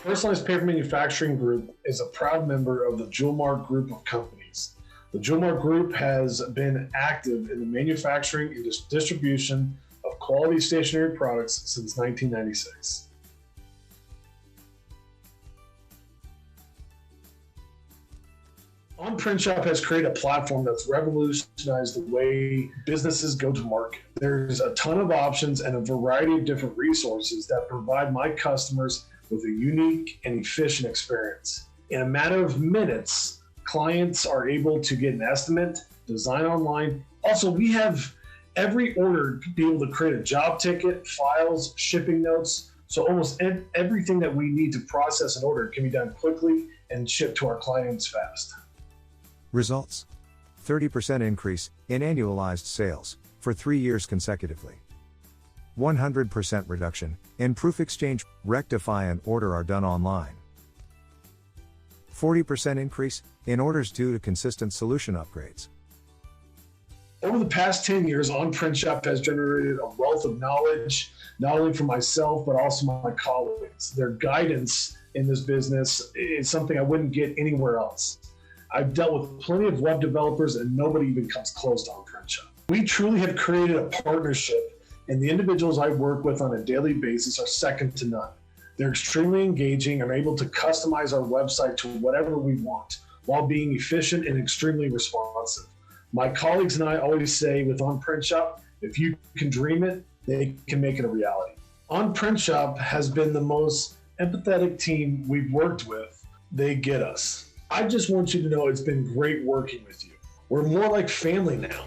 Personalized Paper Manufacturing Group is a proud member of the Jewelmark Group of companies. The Jewelmark Group has been active in the manufacturing and distribution of quality stationery products since 1996. OnPrintShop has created a platform that's revolutionized the way businesses go to market. There's a ton of options and a variety of different resources that provide my customers with a unique and efficient experience. In a matter of minutes, clients are able to get an estimate, design online. Also, we have every order to be able to create a job ticket, files, shipping notes. So almost everything that we need to process an order can be done quickly and shipped to our clients fast. Results: 30% increase in annualized sales for 3 years consecutively. 100% reduction in proof exchange, rectify and order are done online. 40% increase in orders due to consistent solution upgrades. Over the past 10 years, OnPrintShop has generated a wealth of knowledge, not only for myself, but also my colleagues. Their guidance in this business is something I wouldn't get anywhere else. I've dealt with plenty of web developers and nobody even comes close to OnPrintShop. We truly have created a partnership, and the individuals I work with on a daily basis are second to none. They're extremely engaging and are able to customize our website to whatever we want while being efficient and extremely responsive. My colleagues and I always say with OnPrintShop, if you can dream it, they can make it a reality. OnPrintShop has been the most empathetic team we've worked with. They get us. I just want you to know it's been great working with you. We're more like family now.